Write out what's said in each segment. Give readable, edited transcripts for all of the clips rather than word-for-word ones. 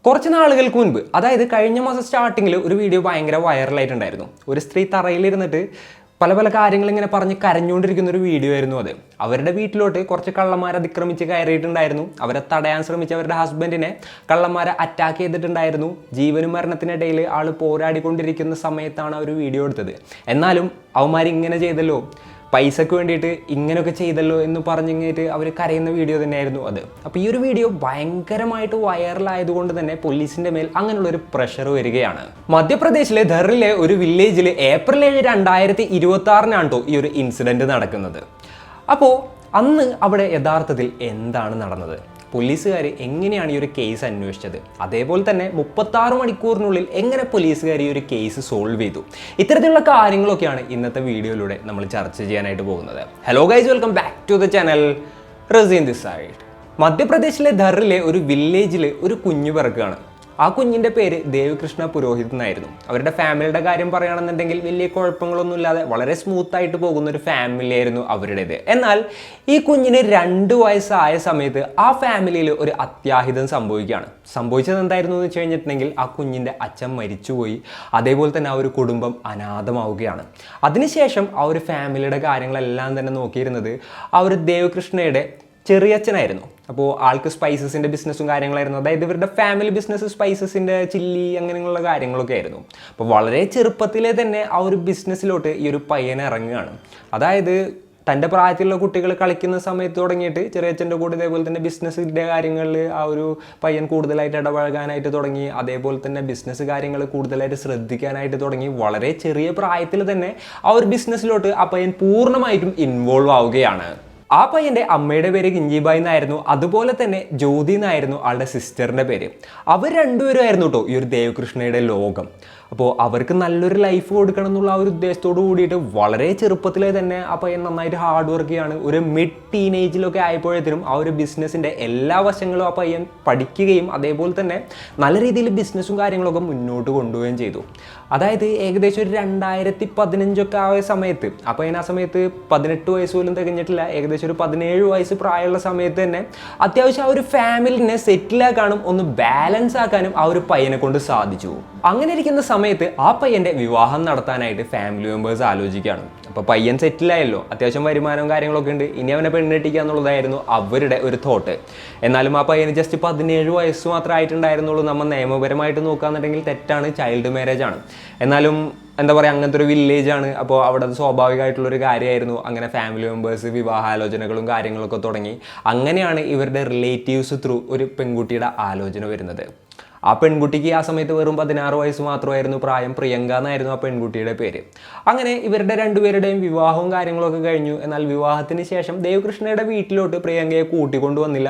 കുറച്ച് നാളുകൾക്ക് മുൻപ്, അതായത് കഴിഞ്ഞ മാസം സ്റ്റാർട്ടിങ്ങിൽ ഒരു വീഡിയോ ഭയങ്കര വൈറലായിട്ടുണ്ടായിരുന്നു. ഒരു സ്ത്രീ തറയിലിരുന്നിട്ട് പല പല കാര്യങ്ങൾ ഇങ്ങനെ പറഞ്ഞ് കരഞ്ഞുകൊണ്ടിരിക്കുന്ന ഒരു വീഡിയോ ആയിരുന്നു അത്. അവരുടെ വീട്ടിലോട്ട് കുറച്ച് കള്ളന്മാരെ അതിക്രമിച്ച് കയറിയിട്ടുണ്ടായിരുന്നു. അവരെ തടയാൻ ശ്രമിച്ച അവരുടെ ഹസ്ബൻഡിനെ കള്ളന്മാരെ അറ്റാക്ക് ചെയ്തിട്ടുണ്ടായിരുന്നു. ജീവനും മരണത്തിനിടയിൽ ആൾ പോരാടിക്കൊണ്ടിരിക്കുന്ന സമയത്താണ് ഒരു വീഡിയോ എടുത്തത്. എന്നാലും അവന്മാർ ഇങ്ങനെ ചെയ്തല്ലോ, പൈസക്ക് വേണ്ടിയിട്ട് ഇങ്ങനെയൊക്കെ ചെയ്തല്ലോ എന്ന് പറഞ്ഞിട്ട് അവർ കരയുന്ന വീഡിയോ തന്നെയായിരുന്നു അത്. അപ്പോൾ ഈ ഒരു വീഡിയോ ഭയങ്കരമായിട്ട് വൈറലായതുകൊണ്ട് തന്നെ പോലീസിൻ്റെ മേൽ അങ്ങനെയുള്ളൊരു പ്രഷർ വരികയാണ്. മധ്യപ്രദേശിലെ ധറിലെ ഒരു വില്ലേജിൽ ഏപ്രിൽ 7, 2026 ഈ ഒരു ഇൻസിഡൻറ്റ് നടക്കുന്നത്. അപ്പോൾ അന്ന് അവിടെ യഥാർത്ഥത്തിൽ എന്താണ് നടന്നത്, പോലീസുകാർ എങ്ങനെയാണ് ഈ ഒരു കേസ് അന്വേഷിച്ചത്, അതേപോലെ തന്നെ 36 മണിക്കൂറിനുള്ളിൽ എങ്ങനെ പോലീസുകാർ ഈ ഒരു കേസ് സോൾവ് ചെയ്തു, ഇത്തരത്തിലുള്ള കാര്യങ്ങളൊക്കെയാണ് ഇന്നത്തെ വീഡിയോയിലൂടെ നമ്മൾ ചർച്ച ചെയ്യാനായിട്ട് പോകുന്നത്. Hello guys, welcome back to the channel. Razeen this side. മധ്യപ്രദേശിലെ ധറിലെ ഒരു വില്ലേജിൽ ഒരു കുഞ്ഞു പിറക്കുകയാണ്. ആ കുഞ്ഞിൻ്റെ പേര് ദേവകൃഷ്ണ പുരോഹിത് എന്നായിരുന്നു. അവരുടെ ഫാമിലിയുടെ കാര്യം പറയുകയാണെന്നുണ്ടെങ്കിൽ വലിയ കുഴപ്പങ്ങളൊന്നുമില്ലാതെ വളരെ സ്മൂത്തായിട്ട് പോകുന്ന ഒരു ഫാമിലി ആയിരുന്നു അവരുടേത്. എന്നാൽ ഈ കുഞ്ഞിന് 2 വയസ്സായ സമയത്ത് ആ ഫാമിലിയിൽ ഒരു അത്യാഹിതം സംഭവിക്കുകയാണ്. സംഭവിച്ചത് എന്തായിരുന്നു എന്ന് വെച്ച് കഴിഞ്ഞിട്ടുണ്ടെങ്കിൽ ആ കുഞ്ഞിൻ്റെ അച്ഛൻ മരിച്ചുപോയി. അതേപോലെ തന്നെ ആ ഒരു കുടുംബം അനാഥമാവുകയാണ്. അതിനുശേഷം ആ ഒരു ഫാമിലിയുടെ കാര്യങ്ങളെല്ലാം തന്നെ നോക്കിയിരുന്നത് ആ ഒരു ദേവകൃഷ്ണയുടെ ചെറിയച്ഛനായിരുന്നു. അപ്പോൾ ആൾക്ക് സ്പൈസസിൻ്റെ ബിസിനസ്സും കാര്യങ്ങളായിരുന്നു. അതായത് ഇവരുടെ ഫാമിലി ബിസിനസ് സ്പൈസസിൻ്റെ ചില്ലി അങ്ങനെയുള്ള കാര്യങ്ങളൊക്കെ ആയിരുന്നു. അപ്പോൾ വളരെ ചെറുപ്പത്തിലെ തന്നെ ആ ഒരു ബിസിനസ്സിലോട്ട് ഈ ഒരു പയ്യൻ ഇറങ്ങുകയാണ്. അതായത് തൻ്റെ പ്രായത്തിലുള്ള കുട്ടികൾ കളിക്കുന്ന സമയത്ത് തുടങ്ങിയിട്ട് ചെറിയച്ഛൻ്റെ കൂടെ ഇതേപോലെ തന്നെ ബിസിനസ്സിൻ്റെ കാര്യങ്ങളിൽ ആ ഒരു പയ്യൻ കൂടുതലായിട്ട് ഇടപഴകാനായിട്ട് തുടങ്ങി. അതേപോലെ തന്നെ ബിസിനസ് കാര്യങ്ങൾ കൂടുതലായിട്ട് ശ്രദ്ധിക്കാനായിട്ട് തുടങ്ങി. വളരെ ചെറിയ പ്രായത്തിൽ തന്നെ ആ ഒരു ബിസിനസ്സിലോട്ട് ആ പയ്യൻ പൂർണ്ണമായിട്ടും ഇൻവോൾവ് ആവുകയാണ്. ആ പയ്യൻ്റെ അമ്മയുടെ പേര് കിഞ്ചിബായി എന്നായിരുന്നു. അതുപോലെ തന്നെ ജ്യോതി എന്നായിരുന്നു ആളുടെ സിസ്റ്ററിൻ്റെ പേര്. അവർ രണ്ടുപേരും ആയിരുന്നു കേട്ടോ ഈ ഒരു ദേവകൃഷ്ണയുടെ ലോകം. അപ്പോൾ അവർക്ക് നല്ലൊരു ലൈഫ് കൊടുക്കണം എന്നുള്ള ആ ഒരു ഉദ്ദേശത്തോട് കൂടിയിട്ട് വളരെ ചെറുപ്പത്തിലെ തന്നെ ആ പയ്യൻ നന്നായിട്ട് ഹാർഡ് വർക്ക് ചെയ്യാണ്. ഒരു മിഡ് ടീനേജിലൊക്കെ ആയപ്പോഴത്തേനും ആ ഒരു ബിസിനസ്സിൻ്റെ എല്ലാ വശങ്ങളും ആ പയ്യൻ പഠിക്കുകയും അതേപോലെ തന്നെ നല്ല രീതിയിൽ ബിസിനസ്സും കാര്യങ്ങളൊക്കെ മുന്നോട്ട് കൊണ്ടുപോവുകയും ചെയ്തു. അതായത് ഏകദേശം ഒരു 2015 ആയ സമയത്ത് ആ പയ്യൻ ആ സമയത്ത് 18 വയസ്സ് പോലും തികഞ്ഞിട്ടില്ല. ഏകദേശം ഒരു 17 വയസ്സ് പ്രായമുള്ള സമയത്ത് തന്നെ അത്യാവശ്യം ആ ഒരു ഫാമിലിനെ സെറ്റിലാക്കാനും ഒന്ന് ബാലൻസ് ആക്കാനും ആ ഒരു പയ്യനെ കൊണ്ട് സാധിച്ചു. അങ്ങനെ ഇരിക്കുന്ന സമയത്ത് ആ പയ്യൻ്റെ വിവാഹം നടത്താനായിട്ട് ഫാമിലി മെമ്പേഴ്സ് ആലോചിക്കുകയാണ്. അപ്പോൾ പയ്യൻ സെറ്റിലായല്ലോ, അത്യാവശ്യം വരുമാനവും കാര്യങ്ങളൊക്കെ ഉണ്ട്, ഇനി അവനെ പെണ്ണെട്ടിക്കുക എന്നുള്ളതായിരുന്നു അവരുടെ ഒരു തോട്ട്. എന്നാലും ആ പയ്യന് ജസ്റ്റ് 17 വയസ്സ് മാത്രമേ ആയിട്ടുണ്ടായിരുന്നുള്ളൂ. നമ്മൾ നിയമപരമായിട്ട് നോക്കുകയാണെന്നുണ്ടെങ്കിൽ തെറ്റാണ്, ചൈൽഡ് മാരേജ് ആണ്. എന്നാലും എന്താ പറയുക, അങ്ങനത്തെ ഒരു വില്ലേജാണ്. അപ്പോൾ അവിടെ സ്വാഭാവികമായിട്ടുള്ളൊരു കാര്യമായിരുന്നു. അങ്ങനെ ഫാമിലി മെമ്പേഴ്സ് വിവാഹാലോചനകളും കാര്യങ്ങളൊക്കെ തുടങ്ങി. അങ്ങനെയാണ് ഇവരുടെ റിലേറ്റീവ്സ് ത്രൂ ഒരു പെൺകുട്ടിയുടെ ആലോചന വരുന്നത്. ആ പെൺകുട്ടിക്ക് ആ സമയത്ത് വെറും 16 വയസ്സ് മാത്രമായിരുന്നു പ്രായം. പ്രിയങ്ക എന്നായിരുന്നു ആ പെൺകുട്ടിയുടെ പേര്. അങ്ങനെ ഇവരുടെ രണ്ടുപേരുടെയും വിവാഹവും കാര്യങ്ങളൊക്കെ കഴിഞ്ഞു. എന്നാൽ വിവാഹത്തിന് ശേഷം ദേവകൃഷ്ണയുടെ വീട്ടിലോട്ട് പ്രിയങ്കയെ കൂട്ടിക്കൊണ്ടു വന്നില്ല.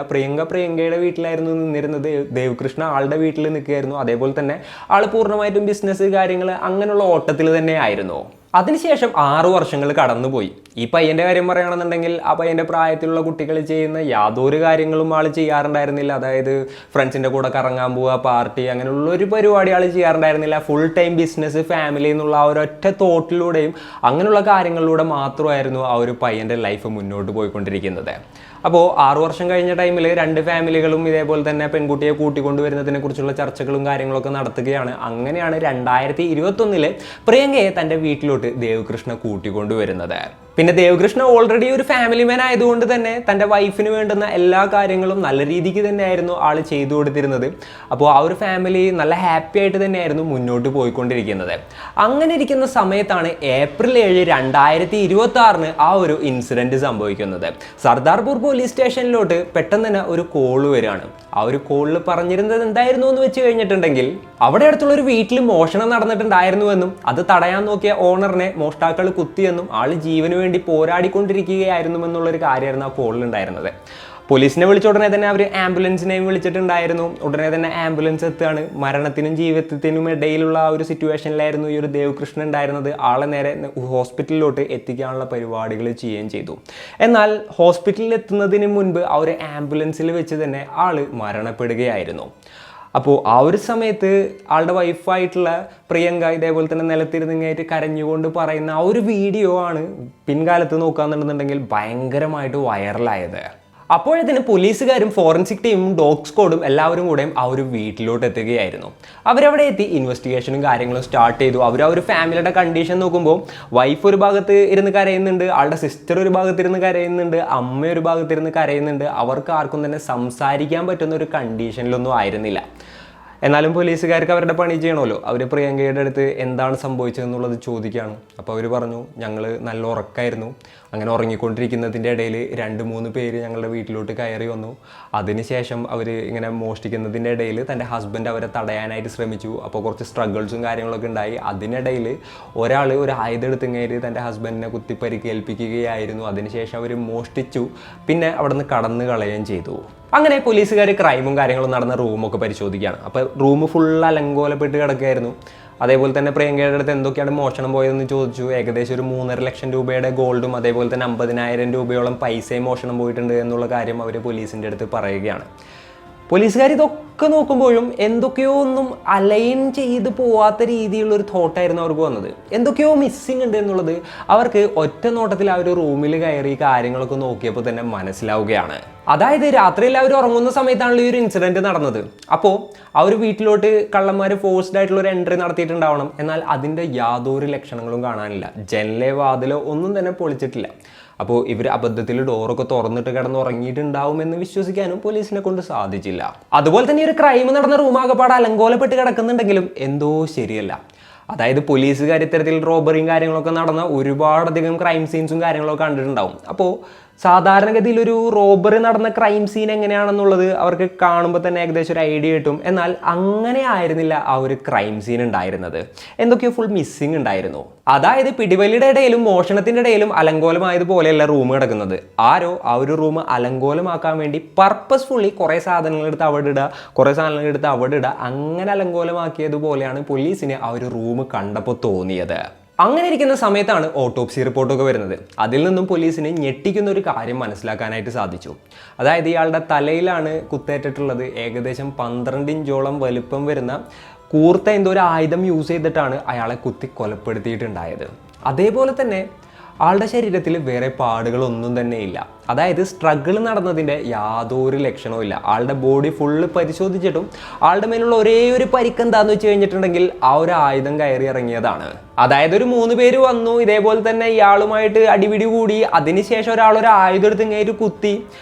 പ്രിയങ്കയുടെ വീട്ടിലായിരുന്നു നിന്നിരുന്നത്. ദേവകൃഷ്ണ ആളുടെ വീട്ടിൽ നിൽക്കുകയായിരുന്നു. അതേപോലെ തന്നെ ആൾ പൂർണ്ണമായിട്ടും ബിസിനസ് കാര്യങ്ങൾ അങ്ങനെയുള്ള ഓട്ടത്തിൽ തന്നെ ആയിരുന്നു. അതിനുശേഷം 6 വർഷങ്ങൾ കടന്നുപോയി. ഈ പയ്യൻ്റെ കാര്യം പറയുകയാണെന്നുണ്ടെങ്കിൽ ആ പയ്യൻ്റെ പ്രായത്തിലുള്ള കുട്ടികൾ ചെയ്യുന്ന യാതൊരു കാര്യങ്ങളും ആൾ ചെയ്യാറുണ്ടായിരുന്നില്ല. അതായത് ഫ്രണ്ട്സിൻ്റെ കൂടെ കറങ്ങാൻ പോവുക, പാർട്ടി, അങ്ങനെയുള്ള ഒരു പരിപാടി ആൾ ചെയ്യാറുണ്ടായിരുന്നില്ല. ഫുൾ ടൈം ബിസിനസ്, ഫാമിലി എന്നുള്ള ആ ഒരൊറ്റ തോട്ടിലൂടെയും അങ്ങനെയുള്ള കാര്യങ്ങളിലൂടെ മാത്രമായിരുന്നു ആ ഒരു പയ്യൻ്റെ ലൈഫ് മുന്നോട്ട് പോയിക്കൊണ്ടിരിക്കുന്നത്. അപ്പോൾ 6 വർഷം കഴിഞ്ഞ ടൈമിൽ 2 ഫാമിലികളും ഇതേപോലെ തന്നെ പെൺകുട്ടിയെ കൂട്ടിക്കൊണ്ടുവരുന്നതിനെ കുറിച്ചുള്ള ചർച്ചകളും കാര്യങ്ങളൊക്കെ നടത്തുകയാണ്. അങ്ങനെയാണ് 2021 പ്രിയങ്കയെ തൻ്റെ വീട്ടിലോട്ട് ദേവകൃഷ്ണ കൂട്ടിക്കൊണ്ടുവരുന്നത്. പിന്നെ ദേവകൃഷ്ണ ഓൾറെഡി ഒരു ഫാമിലി മാൻ ആയതുകൊണ്ട് തന്നെ തൻ്റെ വൈഫിന് വേണ്ടുന്ന എല്ലാ കാര്യങ്ങളും നല്ല രീതിക്ക് തന്നെയായിരുന്നു ആൾ ചെയ്തു കൊടുത്തിരുന്നത്. അപ്പോൾ ആ ഒരു ഫാമിലി നല്ല ഹാപ്പി ആയിട്ട് തന്നെയായിരുന്നു മുന്നോട്ട് പോയിക്കൊണ്ടിരിക്കുന്നത്. അങ്ങനെ ഇരിക്കുന്ന സമയത്താണ് ഏപ്രിൽ 7, 2026 ആ ഒരു ഇൻസിഡൻറ്റ് സംഭവിക്കുന്നത്. സർദാർപൂർ പോലീസ് സ്റ്റേഷനിലോട്ട് പെട്ടെന്ന് തന്നെ ഒരു കോള് വരികയാണ്. ആ ഒരു കോളിൽ പറഞ്ഞിരുന്നത് എന്തായിരുന്നു എന്ന് വെച്ച് കഴിഞ്ഞിട്ടുണ്ടെങ്കിൽ, അവിടെ അടുത്തുള്ള ഒരു വീട്ടിൽ മോഷണം നടന്നിട്ടുണ്ടായിരുന്നുവെന്നും അത് തടയാൻ നോക്കിയ ഓണറിനെ മോഷ്ടാക്കൾ കുത്തിയെന്നും ആൾ ജീവന് വേണ്ടി പോരാടിക്കൊണ്ടിരിക്കുകയായിരുന്നുവെന്നുള്ളൊരു കാര്യമായിരുന്നു ആ കോളിലുണ്ടായിരുന്നത്. പോലീസിനെ വിളിച്ച ഉടനെ തന്നെ അവർ ആംബുലൻസിനെയും വിളിച്ചിട്ടുണ്ടായിരുന്നു. ഉടനെ തന്നെ ആംബുലൻസ് എത്തുകയാണ്. മരണത്തിനും ജീവിതത്തിനും ഇടയിലുള്ള ആ ഒരു സിറ്റുവേഷനിലായിരുന്നു ഈ ഒരു ദേവകൃഷ്ണൻ ഉണ്ടായിരുന്നത്. ആളെ നേരെ ഹോസ്പിറ്റലിലോട്ട് എത്തിക്കാനുള്ള പരിപാടികൾ ചെയ്യുകയും ചെയ്തു. എന്നാൽ ഹോസ്പിറ്റലിൽ എത്തുന്നതിന് മുൻപ് ആ ഒരു ആംബുലൻസിൽ വെച്ച് തന്നെ ആൾ മരണപ്പെടുകയായിരുന്നു. അപ്പോൾ ആ ഒരു സമയത്ത് ആളുടെ വൈഫായിട്ടുള്ള പ്രിയങ്ക ഇതേപോലെ തന്നെ നിലത്തിരുന്നിങ്ങായിട്ട് കരഞ്ഞുകൊണ്ട് പറയുന്ന ആ ഒരു വീഡിയോ ആണ് പിൻകാലത്ത് നോക്കുകയാണെന്നുണ്ടെങ്കിൽ ഭയങ്കരമായിട്ട് വൈറലായത്. അപ്പോഴതിന് പോലീസുകാരും ഫോറൻസിക് ടീമും ഡോഗ് സ്ക്വാഡും എല്ലാവരും കൂടെയും ആ ഒരു വീട്ടിലോട്ട് എത്തുകയായിരുന്നു. അവരവിടെ എത്തി ഇൻവെസ്റ്റിഗേഷനും കാര്യങ്ങളും സ്റ്റാർട്ട് ചെയ്തു. അവർ ആ ഒരു ഫാമിലിയുടെ കണ്ടീഷൻ നോക്കുമ്പോൾ വൈഫ് ഒരു ഭാഗത്ത് ഇരുന്ന് കരയുന്നുണ്ട്, ആളുടെ സിസ്റ്റർ ഒരു ഭാഗത്തിരുന്ന് കരയുന്നുണ്ട്, അമ്മ ഒരു ഭാഗത്തിരുന്ന് കരയുന്നുണ്ട്. അവർക്ക് ആർക്കും തന്നെ സംസാരിക്കാൻ പറ്റുന്ന ഒരു കണ്ടീഷനിലൊന്നും ആയിരുന്നില്ല. എന്നാലും പോലീസുകാർക്ക് അവരുടെ പണി ചെയ്യണമല്ലോ. അവർ പ്രിയങ്കയുടെ അടുത്ത് എന്താണ് സംഭവിച്ചതെന്നുള്ളത് ചോദിക്കുകയാണ്. അപ്പോൾ അവർ പറഞ്ഞു, ഞങ്ങൾ നല്ല ഉറക്കമായിരുന്നു, അങ്ങനെ ഉറങ്ങിക്കൊണ്ടിരിക്കുന്നതിൻ്റെ ഇടയിൽ 2-3 പേര് ഞങ്ങളുടെ വീട്ടിലോട്ട് കയറി വന്നു. അതിനുശേഷം അവർ ഇങ്ങനെ മോഷ്ടിക്കുന്നതിൻ്റെ ഇടയിൽ തൻ്റെ ഹസ്ബൻഡ് അവരെ തടയാനായിട്ട് ശ്രമിച്ചു. അപ്പോൾ കുറച്ച് സ്ട്രഗിൾസും കാര്യങ്ങളൊക്കെ ഉണ്ടായി. അതിനിടയിൽ ഒരാൾ ഒരു ആയുധം എടുത്തിങ്ങേര് തൻ്റെ ഹസ്ബൻഡിനെ കുത്തി പരിക്കേൽപ്പിക്കുകയായിരുന്നു. അതിനുശേഷം അവർ മോഷ്ടിച്ചു, പിന്നെ അവിടെ നിന്ന് കടന്നു കളയുകയും ചെയ്തു. അങ്ങനെ പോലീസുകാർ ക്രൈമും കാര്യങ്ങളും നടന്ന റൂമൊക്കെ പരിശോധിക്കുകയാണ്. അപ്പോൾ റൂം ഫുൾ അലങ്കോലപ്പെട്ട് കിടക്കുകയായിരുന്നു. അതേപോലെ തന്നെ പ്രിയങ്കയുടെ അടുത്ത് എന്തൊക്കെയാണ് മോഷണം പോയതെന്ന് ചോദിച്ചു. ഏകദേശം ഒരു 3.5 ലക്ഷം രൂപയുടെ ഗോൾഡും അതേപോലെ തന്നെ 50,000 രൂപയോളം പൈസയും മോഷണം പോയിട്ടുണ്ട് എന്നുള്ള കാര്യം അവർ പോലീസിൻ്റെ അടുത്ത് പറയുകയാണ്. പോലീസുകാർ ഇതൊക്കെ നോക്കുമ്പോഴും എന്തൊക്കെയോ ഒന്നും അലൈൻ ചെയ്ത് പോവാത്ത രീതിയിലുള്ളൊരു തോട്ടായിരുന്നു അവർക്ക് വന്നത്. എന്തൊക്കെയോ മിസ്സിങ് ഉണ്ട് എന്നുള്ളത് അവർക്ക് ഒറ്റ നോട്ടത്തിൽ ആ ഒരു റൂമിൽ കയറി കാര്യങ്ങളൊക്കെ നോക്കിയപ്പോൾ തന്നെ മനസ്സിലാവുകയാണ്. അതായത് രാത്രിയിൽ അവർ ഉറങ്ങുന്ന സമയത്താണല്ലോ ഈ ഒരു ഇൻസിഡൻറ്റ് നടന്നത്. അപ്പോൾ ആ ഒരു വീട്ടിലോട്ട് കള്ളന്മാർ ഫോഴ്സ്ഡ് ആയിട്ടുള്ള ഒരു എൻട്രി നടത്തിയിട്ടുണ്ടാവണം. എന്നാൽ അതിൻ്റെ യാതൊരു ലക്ഷണങ്ങളും കാണാനില്ല. ജനലോ വാതിലോ ഒന്നും തന്നെ പൊളിച്ചിട്ടില്ല. അപ്പോൾ ഇവർ അബദ്ധത്തിൽ ഡോറൊക്കെ തുറന്നിട്ട് കിടന്നുറങ്ങിയിട്ടുണ്ടാവുമെന്ന് വിശ്വസിക്കാനും പോലീസിനെ കൊണ്ട് സാധിച്ചില്ല. അതുപോലെ തന്നെ ഒരു ക്രൈം നടന്ന റൂമാകപ്പാട് അലങ്കോലപ്പെട്ട് കിടക്കുന്നുണ്ടെങ്കിലും എന്തോ ശരിയല്ല. അതായത് പോലീസുകാർ ഇത്തരത്തിൽ റോബറിയും കാര്യങ്ങളൊക്കെ നടന്ന ഒരുപാടധികം ക്രൈം സീൻസും കാര്യങ്ങളൊക്കെ കണ്ടിട്ടുണ്ടാവും. അപ്പോൾ സാധാരണഗതിയിൽ ഒരു റോബറി നടന്ന ക്രൈം സീൻ എങ്ങനെയാണെന്നുള്ളത് അവർക്ക് കാണുമ്പോൾ തന്നെ ഏകദേശം ഒരു ഐഡിയ കിട്ടും. എന്നാൽ അങ്ങനെ ആയിരുന്നില്ല ആ ഒരു ക്രൈം സീൻ ഉണ്ടായിരുന്നത്. എന്തൊക്കെയോ ഫുൾ മിസ്സിങ് ഉണ്ടായിരുന്നു. അതായത് പിടിവലിയുടെ ഇടയിലും മോഷണത്തിൻ്റെ ഇടയിലും അലങ്കോലമായതുപോലെയല്ല റൂം കിടക്കുന്നത്. ആരോ ആ ഒരു റൂം അലങ്കോലമാക്കാൻ വേണ്ടി പർപ്പസ്ഫുള്ളി കുറേ സാധനങ്ങൾ എടുത്ത് അവിടെ ഇടുക, കുറേ സാധനങ്ങൾ എടുത്ത് അവിടെ ഇടുക, അങ്ങനെ അലങ്കോലമാക്കിയതുപോലെയാണ് പോലീസിന് ആ ഒരു റൂം കണ്ടപ്പോൾ തോന്നിയത്. അങ്ങനെ ഇരിക്കുന്ന സമയത്താണ് ഓട്ടോപ്സി റിപ്പോർട്ടൊക്കെ വരുന്നത്. അതിൽ നിന്നും പോലീസിന് ഞെട്ടിക്കുന്ന ഒരു കാര്യം മനസ്സിലാക്കാനായിട്ട് സാധിച്ചു. അതായത് ഇയാളുടെ തലയിലാണ് കുത്തേറ്റിട്ടുള്ളത്. ഏകദേശം 12 ഇഞ്ചോളം വലുപ്പം വരുന്ന കൂർത്ത എന്തോ ഒരു ആയുധം യൂസ് ചെയ്തിട്ടാണ് അയാളെ കുത്തി കൊലപ്പെടുത്തിയിട്ടുണ്ടായത്. അതേപോലെ തന്നെ ആളുടെ ശരീരത്തിൽ വേറെ പാടുകളൊന്നും തന്നെ ഇല്ല. അതായത് സ്ട്രഗിൾ നടന്നതിൻ്റെ യാതൊരു ലക്ഷണവും ഇല്ല. ആളുടെ ബോഡി ഫുള്ള് പരിശോധിച്ചിട്ടും ആളുടെ മേലുള്ള ഒരേ ഒരു പരിക്ക് എന്താണെന്ന് വെച്ച് കഴിഞ്ഞിട്ടുണ്ടെങ്കിൽ ആ ഒരു ആയുധം കയറി ഇറങ്ങിയതാണ്. അതായത് ഒരു 3 പേര് വന്നു, ഇതേപോലെ തന്നെ ഇയാളുമായിട്ട് അടിപിടി കൂടി, അതിനുശേഷം ഒരാളൊരു ആയുധം എടുത്ത് ഇങ്ങനെ കുത്തി.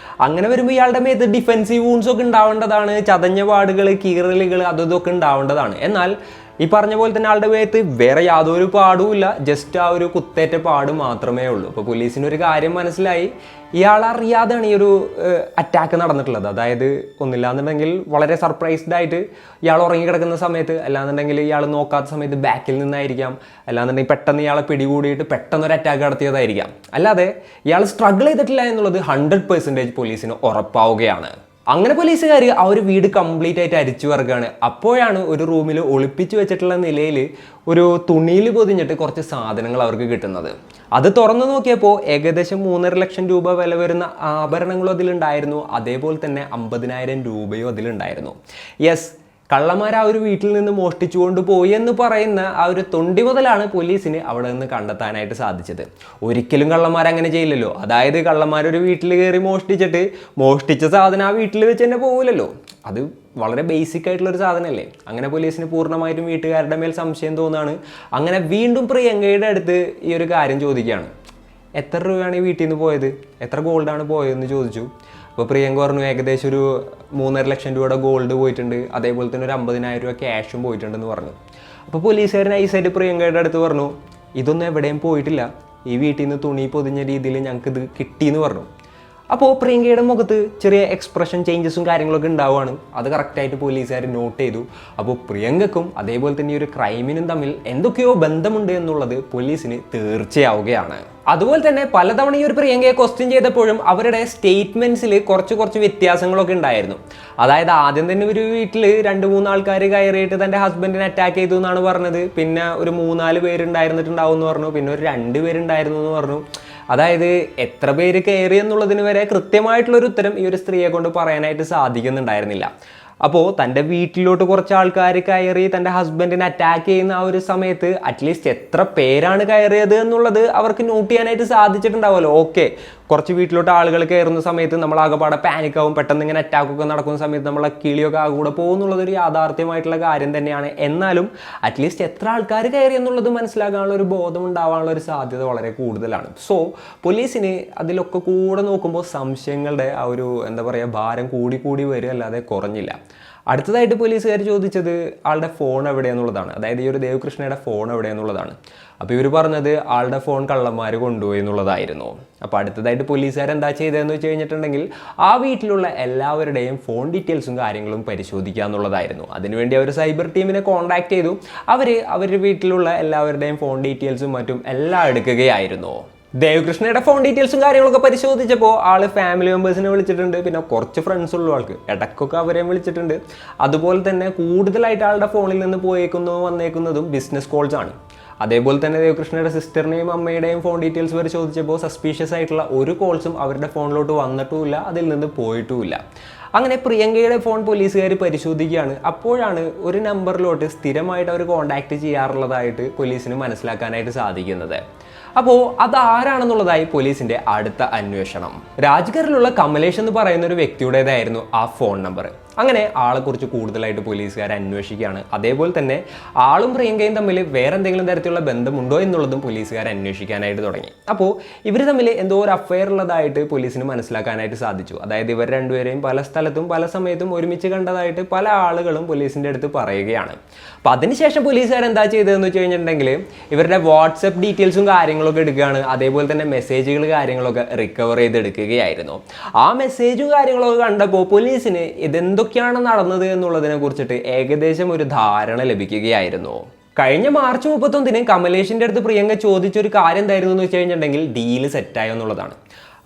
അങ്ങനെ വരുമ്പോൾ ഇയാളുടെ മേത്ത് ഡിഫെൻസീവ് വൂൺസ് ഒക്കെ ഉണ്ടാവേണ്ടതാണ്, ചതഞ്ഞ പാടുകൾ, കീറലുകൾ അതൊക്കെ ഉണ്ടാവേണ്ടതാണ്. എന്നാൽ ഈ പറഞ്ഞ പോലെ തന്നെ ആളുടെ മേത്ത് വേറെ യാതൊരു പാടുമില്ല, ജസ്റ്റ് ആ ഒരു കുത്തേറ്റ പാട് മാത്രമേ ഉള്ളൂ. അപ്പോൾ പോലീസിനൊരു കാര്യം മനസ്സിലായി, ഇയാൾ അറിയാതെയാണ് ഈ ഒരു അറ്റാക്ക് നടന്നിട്ടുള്ളത്. അതായത് ഒന്നില്ലാന്നുണ്ടെങ്കിൽ വളരെ സർപ്രൈസ്ഡ് ആയിട്ട് ഇയാൾ ഉറങ്ങിക്കിടക്കുന്ന സമയത്ത്, അല്ലാന്നുണ്ടെങ്കിൽ ഇയാൾ നോക്കാത്ത സമയത്ത് ബാക്കിൽ നിന്നായിരിക്കാം, അല്ലാന്നുണ്ടെങ്കിൽ പെട്ടെന്ന് ഇയാളെ പിടികൂടിയിട്ട് പെട്ടെന്നൊരു അറ്റാക്ക് നടത്തിയതായിരിക്കാം. അല്ലാതെ ഇയാൾ സ്ട്രഗിൾ ചെയ്തിട്ടില്ല എന്നുള്ളത് 100% പോലീസിന് ഉറപ്പാവുകയാണ്. അങ്ങനെ പോലീസുകാർ ആ ഒരു വീട് കംപ്ലീറ്റ് ആയിട്ട് അരിച്ചു വറുകയാണ്. അപ്പോഴാണ് ഒരു റൂമിൽ ഒളിപ്പിച്ചു വെച്ചിട്ടുള്ള നിലയിൽ ഒരു തുണിയിൽ പൊതിഞ്ഞിട്ട് കുറച്ച് സാധനങ്ങൾ അവർക്ക് കിട്ടുന്നത്. അത് തുറന്നു നോക്കിയപ്പോൾ ഏകദേശം 3.5 ലക്ഷം രൂപ വില വരുന്ന ആഭരണങ്ങളും അതിലുണ്ടായിരുന്നു. അതേപോലെ തന്നെ 50,000 രൂപയും അതിലുണ്ടായിരുന്നു. യെസ്, കള്ളന്മാർ ആ ഒരു വീട്ടിൽ നിന്ന് മോഷ്ടിച്ചുകൊണ്ട് പോയി എന്ന് പറയുന്ന ആ ഒരു തൊണ്ടി മുതലാണ് പോലീസിന് അവിടെ നിന്ന് കണ്ടെത്താനായിട്ട് സാധിച്ചത്. ഒരിക്കലും കള്ളന്മാർ അങ്ങനെ ചെയ്യില്ലല്ലോ. അതായത് കള്ളന്മാരൊരു വീട്ടിൽ കയറി മോഷ്ടിച്ചിട്ട് മോഷ്ടിച്ച സാധനം ആ വീട്ടിൽ വെച്ച് തന്നെ പോകില്ലല്ലോ. അത് വളരെ ബേസിക് ആയിട്ടുള്ളൊരു സാധനമല്ലേ. അങ്ങനെ പോലീസിന് പൂർണ്ണമായിട്ടും വീട്ടുകാരുടെ മേൽ സംശയം തോന്നുകയാണ്. അങ്ങനെ വീണ്ടും പ്രിയങ്കയുടെ അടുത്ത് ഈ ഒരു കാര്യം ചോദിക്കുകയാണ്. എത്ര രൂപയാണ് ഈ വീട്ടിൽ നിന്ന് പോയത്, എത്ര ഗോൾഡാണ് പോയതെന്ന് ചോദിച്ചു. അപ്പോൾ പ്രിയങ്ക പറഞ്ഞു ഏകദേശം ഒരു 3.5 ലക്ഷം രൂപയുടെ ഗോൾഡ് പോയിട്ടുണ്ട്, അതേപോലെ തന്നെ ഒരു 50,000 രൂപ ക്യാഷും പോയിട്ടുണ്ടെന്ന് പറഞ്ഞു. അപ്പോൾ പോലീസുകാരൻ ഐസായിട്ട് പ്രിയങ്കയുടെ അടുത്ത് പറഞ്ഞു, ഇതൊന്നും എവിടെയും പോയിട്ടില്ല, ഈ വീട്ടിൽ നിന്ന് തുണി പൊതിഞ്ഞ രീതിയിൽ ഞങ്ങൾക്ക് ഇത് കിട്ടിയെന്ന് പറഞ്ഞു. അപ്പോൾ പ്രിയങ്കയുടെ മുഖത്ത് ചെറിയ എക്സ്പ്രഷൻ ചേഞ്ചസും കാര്യങ്ങളൊക്കെ ഉണ്ടാവുകയാണ്. അത് കറക്റ്റായിട്ട് പോലീസുകാർ നോട്ട് ചെയ്തു. അപ്പോൾ പ്രിയങ്കക്കും അതേപോലെ തന്നെ ഈ ഒരു ക്രൈമിനും തമ്മിൽ എന്തൊക്കെയോ ബന്ധമുണ്ട് എന്നുള്ളത് പോലീസിന് തീർച്ചയാവുകയാണ്. അതുപോലെ തന്നെ പലതവണ ഈ ഒരു പ്രിയങ്കയെ ക്വസ്റ്റ്യൻ ചെയ്തപ്പോഴും അവരുടെ സ്റ്റേറ്റ്മെൻറ്റ്സിൽ കുറച്ച് വ്യത്യാസങ്ങളൊക്കെ ഉണ്ടായിരുന്നു. അതായത് ആദ്യം തന്നെ ഒരു വീട്ടിൽ 2-3 ആൾക്കാർ കയറിയിട്ട് തൻ്റെ ഹസ്ബൻഡിനെ അറ്റാക്ക് ചെയ്തു എന്നാണ് പറഞ്ഞത്. പിന്നെ ഒരു 3-4 പേരുണ്ടായിരുന്നിട്ടുണ്ടാവും എന്ന് പറഞ്ഞു. പിന്നെ ഒരു 2 പേരുണ്ടായിരുന്നു എന്ന് പറഞ്ഞു. അതായത് എത്ര പേര് കയറി എന്നുള്ളതിന് വരെ കൃത്യമായിട്ടുള്ളൊരു ഉത്തരം ഈ ഒരു സ്ത്രീയെ കൊണ്ട് പറയാനായിട്ട് സാധിക്കുന്നുണ്ടായിരുന്നില്ല. അപ്പോൾ തൻ്റെ വീട്ടിലോട്ട് കുറച്ച് ആൾക്കാർ കയറി തൻ്റെ ഹസ്ബൻഡിനെ അറ്റാക്ക് ചെയ്യുന്ന ആ ഒരു സമയത്ത് അറ്റ്ലീസ്റ്റ് എത്ര പേരാണ് കയറിയത് എന്നുള്ളത് അവർക്ക് നോട്ട് ചെയ്യാനായിട്ട് സാധിച്ചിട്ടുണ്ടാവുമല്ലോ. ഓക്കെ, കുറച്ച് വീട്ടിലോട്ട് ആളുകൾ കയറുന്ന സമയത്ത് നമ്മൾ ആകെപ്പാടെ പാനിക്കാവും, പെട്ടെന്ന് ഇങ്ങനെ അറ്റാക്കൊക്കെ നടക്കുന്ന സമയത്ത് നമ്മളെ കിളിയൊക്കെ ആകൂടെ പോകുന്നുള്ളതൊരു യാഥാർത്ഥ്യമായിട്ടുള്ള കാര്യം തന്നെയാണ്. എന്നാലും അറ്റ്ലീസ്റ്റ് എത്ര ആൾക്കാർ കയറി എന്നുള്ളത് മനസ്സിലാക്കാനുള്ള ഒരു ബോധം ഉണ്ടാവാനുള്ള ഒരു സാധ്യത വളരെ കൂടുതലാണ്. സോ പോലീസിന് അതിലൊക്കെ കൂടെ നോക്കുമ്പോൾ സംശയങ്ങളുടെ ആ ഒരു ഭാരം കൂടി വരിക അല്ലാതെ കുറഞ്ഞില്ല. അടുത്തതായിട്ട് പോലീസുകാർ ചോദിച്ചത് ആളുടെ ഫോൺ എവിടെയെന്നുള്ളതാണ്. അതായത് ഈ ഒരു ദേവകൃഷ്ണയുടെ ഫോൺ എവിടെയെന്നുള്ളതാണ്. അപ്പോൾ ഇവർ പറഞ്ഞത് ആളുടെ ഫോൺ കള്ളന്മാർ കൊണ്ടുപോയി എന്നുള്ളതായിരുന്നു. അപ്പോൾ അടുത്തതായിട്ട് പോലീസുകാർ എന്താ ചെയ്തതെന്ന് വെച്ച് കഴിഞ്ഞിട്ടുണ്ടെങ്കിൽ ആ വീട്ടിലുള്ള എല്ലാവരുടെയും ഫോൺ ഡീറ്റെയിൽസും കാര്യങ്ങളും പരിശോധിക്കുക എന്നുള്ളതായിരുന്നു. അതിനുവേണ്ടി അവർ സൈബർ ടീമിനെ കോൺടാക്ട് ചെയ്തു. അവരുടെ വീട്ടിലുള്ള എല്ലാവരുടെയും ഫോൺ ഡീറ്റെയിൽസും മറ്റും എല്ലാം എടുക്കുകയായിരുന്നു. ദേവകൃഷ്ണയുടെ ഫോൺ ഡീറ്റെയിൽസും കാര്യങ്ങളൊക്കെ പരിശോധിച്ചപ്പോൾ ആള് ഫാമിലി മെമ്പേഴ്സിനെ വിളിച്ചിട്ടുണ്ട്, പിന്നെ കുറച്ച് ഫ്രണ്ട്സ് ഉള്ള ആൾക്ക് ഇടയ്ക്കൊക്കെ അവരെയും വിളിച്ചിട്ടുണ്ട്. അതുപോലെ തന്നെ കൂടുതലായിട്ട് ആളുടെ ഫോണിൽ നിന്ന് വന്നേക്കുന്നതും ബിസിനസ് കോൾസ് ആണ്. അതേപോലെ തന്നെ ദേവകൃഷ്ണയുടെ സിസ്റ്ററിനെയും അമ്മയുടെയും ഫോൺ ഡീറ്റെയിൽസ് പരിശോധിച്ചപ്പോൾ സസ്പീഷ്യസ് ആയിട്ടുള്ള ഒരു കോൾസും അവരുടെ ഫോണിലോട്ട് വന്നിട്ടുമില്ല, അതിൽ നിന്ന് പോയിട്ടുമില്ല. അങ്ങനെ പ്രിയങ്കയുടെ ഫോൺ പോലീസുകാർ പരിശോധിക്കുകയാണ്. അപ്പോഴാണ് ഒരു നമ്പറിലോട്ട് സ്ഥിരമായിട്ട് അവർ കോൺടാക്ട് ചെയ്യാറുള്ളതായിട്ട് പോലീസിന് മനസ്സിലാക്കാനായിട്ട് സാധിക്കുന്നത്. അപ്പോൾ അതാരാണെന്നുള്ളതായി പോലീസിന്റെ അടുത്ത അന്വേഷണം. രാജ്ഗറിലുള്ള കമലേഷ് എന്ന് പറയുന്ന ഒരു വ്യക്തിയുടേതായിരുന്നു ആ ഫോൺ നമ്പർ. അങ്ങനെ ആളെക്കുറിച്ച് കൂടുതലായിട്ട് പോലീസുകാർ അന്വേഷിക്കുകയാണ്. അതേപോലെ തന്നെ ആളും പ്രിയങ്കയും തമ്മിൽ വേറെ എന്തെങ്കിലും തരത്തിലുള്ള ബന്ധമുണ്ടോ എന്നുള്ളതും പോലീസുകാർ അന്വേഷിക്കാനായിട്ട് തുടങ്ങി. അപ്പോൾ ഇവർ തമ്മിൽ എന്തോ ഒരു അഫയർ ഉള്ളതായിട്ട് പോലീസിന് മനസ്സിലാക്കാനായിട്ട് സാധിച്ചു. അതായത് ഇവർ രണ്ടുപേരെയും പല സ്ഥലത്തും പല സമയത്തും ഒരുമിച്ച് കണ്ടതായിട്ട് പല ആളുകളും പോലീസിൻ്റെ അടുത്ത് പറയുകയാണ്. അപ്പോൾ അതിനുശേഷം പോലീസുകാർ എന്താ ചെയ്തതെന്ന് വെച്ച് കഴിഞ്ഞിട്ടുണ്ടെങ്കിൽ ഇവരുടെ വാട്സപ്പ് ഡീറ്റെയിൽസും കാര്യങ്ങളൊക്കെ എടുക്കുകയാണ്. അതേപോലെ തന്നെ മെസ്സേജുകൾ കാര്യങ്ങളൊക്കെ റിക്കവർ ചെയ്തെടുക്കുകയായിരുന്നു. ആ മെസ്സേജും കാര്യങ്ങളൊക്കെ കണ്ടപ്പോൾ പോലീസിന് ഇതെന്തൊക്കെയാണ് നടന്നത് എന്നുള്ളതിനെ കുറിച്ചിട്ട് ഏകദേശം ഒരു ധാരണ ലഭിക്കുകയായിരുന്നു. കഴിഞ്ഞ മാർച്ച് 31 കമലേഷിൻ്റെ അടുത്ത് പ്രിയങ്ക ചോദിച്ചൊരു കാര്യം എന്തായിരുന്നു എന്ന് വെച്ച് കഴിഞ്ഞിട്ടുണ്ടെങ്കിൽ ഡീല് സെറ്റായോ എന്നുള്ളതാണ്.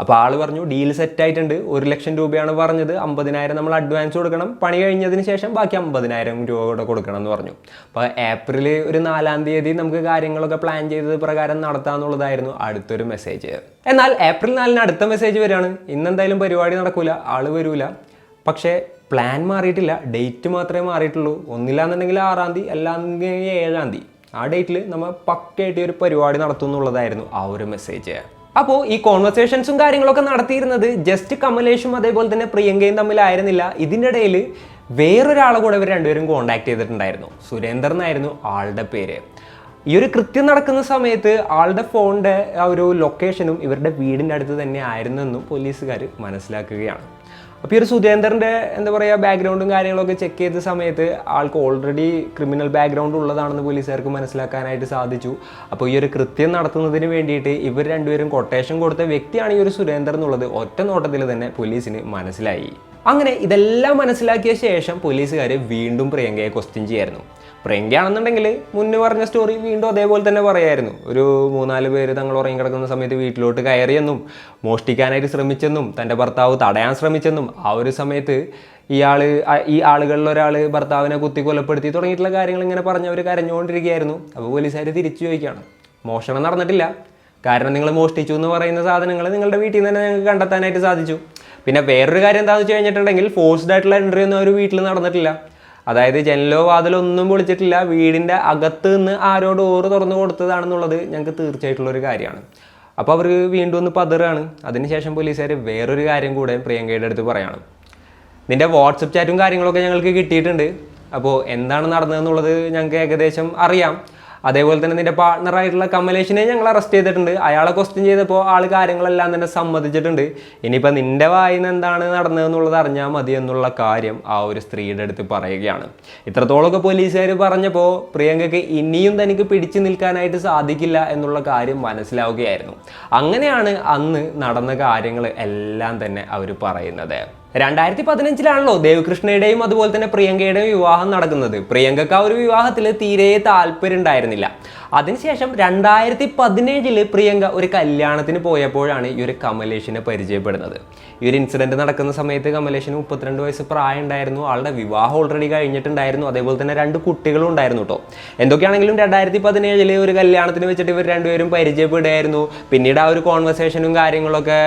അപ്പോൾ ആൾ പറഞ്ഞു ഡീൽ സെറ്റായിട്ടുണ്ട്, 1 ലക്ഷം രൂപയാണ് പറഞ്ഞത്, 50,000 നമ്മൾ അഡ്വാൻസ് കൊടുക്കണം, പണി കഴിഞ്ഞതിന് ശേഷം ബാക്കി 50,000 രൂപ കൂടെ കൊടുക്കണം എന്ന് പറഞ്ഞു. അപ്പോൾ ഏപ്രിൽ 4-ാം തീയതി നമുക്ക് കാര്യങ്ങളൊക്കെ പ്ലാൻ ചെയ്തത് പ്രകാരം നടത്താമെന്നുള്ളതായിരുന്നു അടുത്തൊരു മെസ്സേജ്. എന്നാൽ ഏപ്രിൽ 4-ന് അടുത്ത മെസ്സേജ് വരികയാണ്, ഇന്നെന്തായാലും പരിപാടി നടക്കൂല, ആൾ വരൂല. പക്ഷേ പ്ലാൻ മാറിയിട്ടില്ല, ഡേറ്റ് മാത്രമേ മാറിയിട്ടുള്ളൂ. ഒന്നില്ലാന്നുണ്ടെങ്കിൽ 6-ാം തീയതി, അല്ലാന്നുണ്ടെങ്കിൽ 7-ാം തീയതി. ആ ഡേറ്റിൽ നമ്മൾ പക്കയായിട്ട് ഒരു പരിപാടി നടത്തും എന്നുള്ളതായിരുന്നു ആ ഒരു മെസ്സേജ്. അപ്പോൾ ഈ കോൺവെർസേഷൻസും കാര്യങ്ങളൊക്കെ നടത്തിയിരുന്നത് ജസ്റ്റ് കമലേഷും അതേപോലെ തന്നെ പ്രിയങ്കയും തമ്മിലായിരുന്നില്ല. ഇതിൻ്റെ ഇടയിൽ വേറൊരാളെ കൂടെ ഇവർ രണ്ടുപേരും കോൺടാക്ട് ചെയ്തിട്ടുണ്ടായിരുന്നു. സുരേന്ദർ എന്നായിരുന്നു ആളുടെ പേര്. ഈ ഒരു കൃത്യം നടക്കുന്ന സമയത്ത് ആളുടെ ഫോണിൻ്റെ ആ ഒരു ലൊക്കേഷനും ഇവരുടെ വീടിൻ്റെ അടുത്ത് തന്നെ ആയിരുന്നെന്നും പോലീസുകാർ മനസ്സിലാക്കുകയാണ്. അപ്പോൾ ഈ ഒരു സുരേന്ദറിൻ്റെ ബാക്ക്ഗ്രൗണ്ടും കാര്യങ്ങളൊക്കെ ചെക്ക് ചെയ്ത സമയത്ത് ആൾക്ക് ഓൾറെഡി ക്രിമിനൽ ബാക്ക്ഗ്രൗണ്ട് ഉള്ളതാണെന്ന് പോലീസുകാർക്ക് മനസ്സിലാക്കാനായിട്ട് സാധിച്ചു. അപ്പോൾ ഈ ഒരു കൃത്യം നടത്തുന്നതിന് വേണ്ടിയിട്ട് ഇവർ രണ്ടുപേരും കൊട്ടേഷൻ കൊടുത്ത വ്യക്തിയാണ് ഈ ഒരു സുരേന്ദർ എന്നുള്ളത് ഒറ്റ നോട്ടത്തിൽ തന്നെ പോലീസിന് മനസ്സിലായി. അങ്ങനെ ഇതെല്ലാം മനസ്സിലാക്കിയ ശേഷം പോലീസുകാർ വീണ്ടും പ്രിയങ്കയെ ക്വസ്റ്റ്യൻ ചെയ്യായിരുന്നു. പ്രിയങ്കയാണെന്നുണ്ടെങ്കിൽ മുന്നേ പറഞ്ഞ സ്റ്റോറി വീണ്ടും അതേപോലെ തന്നെ പറയായിരുന്നു. ഒരു 3-4 പേര് തങ്ങൾ ഉറങ്ങിക്കിടക്കുന്ന സമയത്ത് വീട്ടിലോട്ട് കയറിയെന്നും മോഷ്ടിക്കാനായിട്ട് ശ്രമിച്ചെന്നും തൻ്റെ ഭർത്താവ് തടയാൻ ശ്രമിച്ചെന്നും ആ ഒരു സമയത്ത് ഈ ആളുകളിൽ ഒരാൾ ഭർത്താവിനെ കുത്തി കൊലപ്പെടുത്തി തുടങ്ങിയിട്ടുള്ള കാര്യങ്ങൾ ഇങ്ങനെ പറഞ്ഞ് അവർ കരഞ്ഞുകൊണ്ടിരിക്കുകയായിരുന്നു. അപ്പോൾ പോലീസുകാർ തിരിച്ചു ചോദിക്കുകയാണ്, മോഷണം നടന്നിട്ടില്ല, കാരണം നിങ്ങൾ മോഷ്ടിച്ചു എന്ന് പറയുന്ന സാധനങ്ങൾ നിങ്ങളുടെ വീട്ടിൽ നിന്ന് തന്നെ ഞങ്ങൾക്ക് കണ്ടെത്താനായിട്ട് സാധിച്ചു. പിന്നെ വേറൊരു കാര്യം എന്താണെന്ന് വെച്ച് കഴിഞ്ഞിട്ടുണ്ടെങ്കിൽ ഫോഴ്സ്ഡ് ആയിട്ടുള്ള എൻട്രി ഒന്നും അവർ വീട്ടിൽ നടന്നിട്ടില്ല. അതായത് ജനലോ വാതിലോ ഒന്നും പൊളിച്ചിട്ടില്ല, വീടിൻ്റെ അകത്ത് നിന്ന് ആരോ ഡോറ് തുറന്നു കൊടുത്തതാണെന്നുള്ളത് ഞങ്ങൾക്ക് തീർച്ചയായിട്ടുള്ളൊരു കാര്യമാണ്. അപ്പോൾ അവർ വീണ്ടും ഒന്ന് പതറാണ്. അതിനുശേഷം പോലീസുകാർ വേറൊരു കാര്യം കൂടെ പ്രിയങ്കയുടെ അടുത്ത് പറയാണ്, നിൻ്റെ വാട്സപ്പ് ചാറ്റും കാര്യങ്ങളൊക്കെ ഞങ്ങൾക്ക് കിട്ടിയിട്ടുണ്ട്, അപ്പോൾ എന്താണ് നടന്നതെന്നുള്ളത് ഞങ്ങൾക്ക് ഏകദേശം അറിയാം. അതേപോലെ തന്നെ നിന്റെ പാർട്ട്ണറായിട്ടുള്ള കമലേഷിനെ ഞങ്ങൾ അറസ്റ്റ് ചെയ്തിട്ടുണ്ട്. അയാളെ ക്വസ്റ്റ്യൻ ചെയ്തപ്പോൾ ആൾ കാര്യങ്ങളെല്ലാം തന്നെ സമ്മതിച്ചിട്ടുണ്ട്. ഇനിയിപ്പോൾ നിന്റെ വായിന്ന് എന്താണ് നടന്നതെന്നുള്ളത് അറിഞ്ഞാൽ മതി എന്നുള്ള കാര്യം ആ ഒരു സ്ത്രീയുടെ അടുത്ത് പറയുകയാണ്. ഇത്രത്തോളമൊക്കെ പോലീസുകാർ പറഞ്ഞപ്പോൾ പ്രിയങ്കയ്ക്ക് ഇനിയും തനിക്ക് പിടിച്ചു നിൽക്കാനായിട്ട് സാധിക്കില്ല എന്നുള്ള കാര്യം മനസ്സിലാവുകയായിരുന്നു. അങ്ങനെയാണ് അന്ന് നടന്ന കാര്യങ്ങൾ എല്ലാം തന്നെ അവർ പറയുന്നത്. 2015 ദേവകൃഷ്ണയുടെയും അതുപോലെ തന്നെ പ്രിയങ്കയുടെയും വിവാഹം നടക്കുന്നത്. പ്രിയങ്കക്ക് ആ ഒരു വിവാഹത്തിൽ തീരെ താല്പര്യം ഉണ്ടായിരുന്നില്ല. അതിനുശേഷം 2017 പ്രിയങ്ക ഒരു കല്യാണത്തിന് പോയപ്പോഴാണ് ഈ ഒരു കമലേഷിനെ പരിചയപ്പെടുന്നത്. ഈ ഒരു ഇൻസിഡൻറ്റ് നടക്കുന്ന സമയത്ത് കമലേഷിന് 32 വയസ്സ് പ്രായം ഉണ്ടായിരുന്നു. ആളുടെ വിവാഹം ഓൾറെഡി കഴിഞ്ഞിട്ടുണ്ടായിരുന്നു. അതേപോലെ തന്നെ 2 കുട്ടികളും ഉണ്ടായിരുന്നു കേട്ടോ. എന്തൊക്കെയാണെങ്കിലും 2017 ഒരു കല്യാണത്തിന് വെച്ചിട്ട് ഇവർ രണ്ടുപേരും പരിചയപ്പെടുകയായിരുന്നു. പിന്നീട് ആ ഒരു കോൺവെർസേഷനും കാര്യങ്ങളൊക്കെ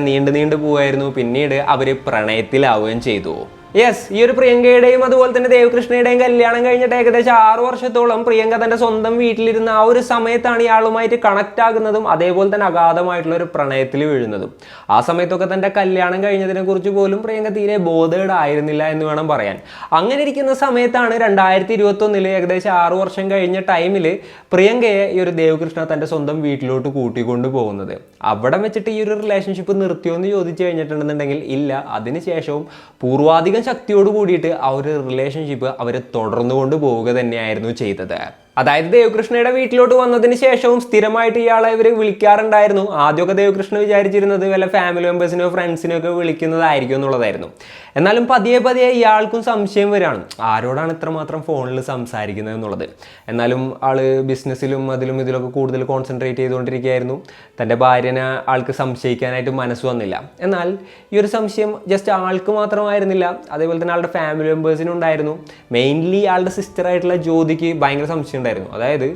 നീണ്ടു പോവുമായിരുന്നു. പിന്നീട് അവർ പ്രണയത്തിലാവുകയും ചെയ്തു. യെസ്, ഈ ഒരു പ്രിയങ്കയുടെയും അതുപോലെ തന്നെ ദേവകൃഷ്ണയുടെയും കല്യാണം കഴിഞ്ഞിട്ട് ഏകദേശം 6 വർഷത്തോളം പ്രിയങ്ക തന്റെ സ്വന്തം വീട്ടിലിരുന്ന ആ ഒരു സമയത്താണ് ഇയാളുമായിട്ട് കണക്ട് ആകുന്നതും അതേപോലെ തന്നെ അഗാധമായിട്ടുള്ള ഒരു പ്രണയത്തിൽ വീഴുന്നതും. ആ സമയത്തൊക്കെ തന്റെ കല്യാണം കഴിഞ്ഞതിനെ കുറിച്ച് പോലും പ്രിയങ്ക തീരെ ബോധേഡ് ആയിരുന്നില്ല എന്ന് വേണം പറയാൻ. അങ്ങനെ ഇരിക്കുന്ന സമയത്താണ് 2021 ഏകദേശം 6 വർഷം കഴിഞ്ഞ ടൈമിൽ പ്രിയങ്കയെ ഈ ഒരു ദേവകൃഷ്ണ തന്റെ സ്വന്തം വീട്ടിലോട്ട് കൂട്ടിക്കൊണ്ട് പോകുന്നത്. അവിടെ വെച്ചിട്ട് ഈ ഒരു റിലേഷൻഷിപ്പ് നിർത്തിയോ എന്ന് ചോദിച്ചു കഴിഞ്ഞിട്ടുണ്ടെന്നുണ്ടെങ്കിൽ ഇല്ല, അതിനുശേഷവും പൂർവാധികം ശക്തിയോട് കൂടിയിട്ട് ആ ഒരു റിലേഷൻഷിപ്പ് അവർ തുടർന്നുകൊണ്ട് പോവുക തന്നെയായിരുന്നു ചെയ്തത്. അതായത് ദേവകൃഷ്ണയുടെ വീട്ടിലോട്ട് വന്നതിന് ശേഷവും സ്ഥിരമായിട്ട് ഇയാളെ ഇവർ വിളിക്കാറുണ്ടായിരുന്നു. ആദ്യമൊക്കെ ദേവകൃഷ്ണ വിചാരിച്ചിരുന്നത് വല്ല ഫാമിലി മെമ്പേഴ്സിനോ ഫ്രണ്ട്സിനോ ഒക്കെ വിളിക്കുന്നതായിരിക്കും എന്നുള്ളതായിരുന്നു. എന്നാലും പതിയെ പതിയെ ഇയാൾക്കും സംശയം വരികയാണ്, ആരോടാണ് ഇത്രമാത്രം ഫോണിൽ സംസാരിക്കുന്നത് എന്നുള്ളത്. എന്നാലും ആള് ബിസിനസ്സിലും അതിലും ഇതിലൊക്കെ കൂടുതൽ കോൺസെൻട്രേറ്റ് ചെയ്തുകൊണ്ടിരിക്കുകയായിരുന്നു. തൻ്റെ ഭാര്യനെ ആൾക്ക് സംശയിക്കാനായിട്ട് മനസ്സ് വന്നില്ല. എന്നാൽ ഈ ഒരു സംശയം ജസ്റ്റ് ആൾക്ക് മാത്രമായിരുന്നില്ല, അതേപോലെ തന്നെ ആളുടെ ഫാമിലി മെമ്പേഴ്സിനും ഉണ്ടായിരുന്നു. മെയിൻലി ആളുടെ സിസ്റ്ററായിട്ടുള്ള ജ്യോതിക്ക് ഭയങ്കര സംശയം ഉണ്ടായിരുന്നു. അതായത്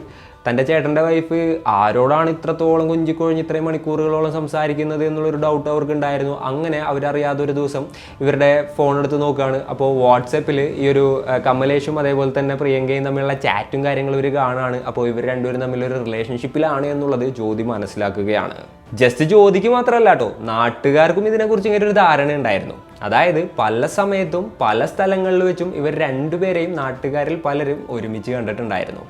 തൻ്റെ ചേട്ടൻ്റെ വൈഫ് ആരോടാണ് ഇത്രത്തോളം കുഞ്ചിക്കൊഴിഞ്ഞ് ഇത്രയും മണിക്കൂറുകളോളം സംസാരിക്കുന്നത് എന്നുള്ളൊരു ഡൗട്ട് അവർക്ക് ഉണ്ടായിരുന്നു. അങ്ങനെ അവരറിയാതെ ഒരു ദിവസം ഇവരുടെ ഫോൺ എടുത്ത് നോക്കുകയാണ്. അപ്പോൾ വാട്സപ്പിൽ ഈ ഒരു കമലേഷും അതേപോലെ തന്നെ പ്രിയങ്കയും തമ്മിലുള്ള ചാറ്റും കാര്യങ്ങളും ഇവർ കാണുകയാണ്. അപ്പോൾ ഇവർ രണ്ടുപേരും തമ്മിലൊരു റിലേഷൻഷിപ്പിലാണ് എന്നുള്ളത് ജ്യോതി മനസ്സിലാക്കുകയാണ്. ജസ്റ്റ് ജ്യോതിക്ക് മാത്രമല്ല കേട്ടോ, നാട്ടുകാർക്കും ഇതിനെക്കുറിച്ച് ഇങ്ങനെ ഒരു ധാരണ ഉണ്ടായിരുന്നു. അതായത് പല സമയത്തും പല സ്ഥലങ്ങളിൽ വെച്ചും ഇവർ രണ്ടുപേരെയും നാട്ടുകാരിൽ പലരും ഒരുമിച്ച് കണ്ടിട്ടുണ്ടായിരുന്നു.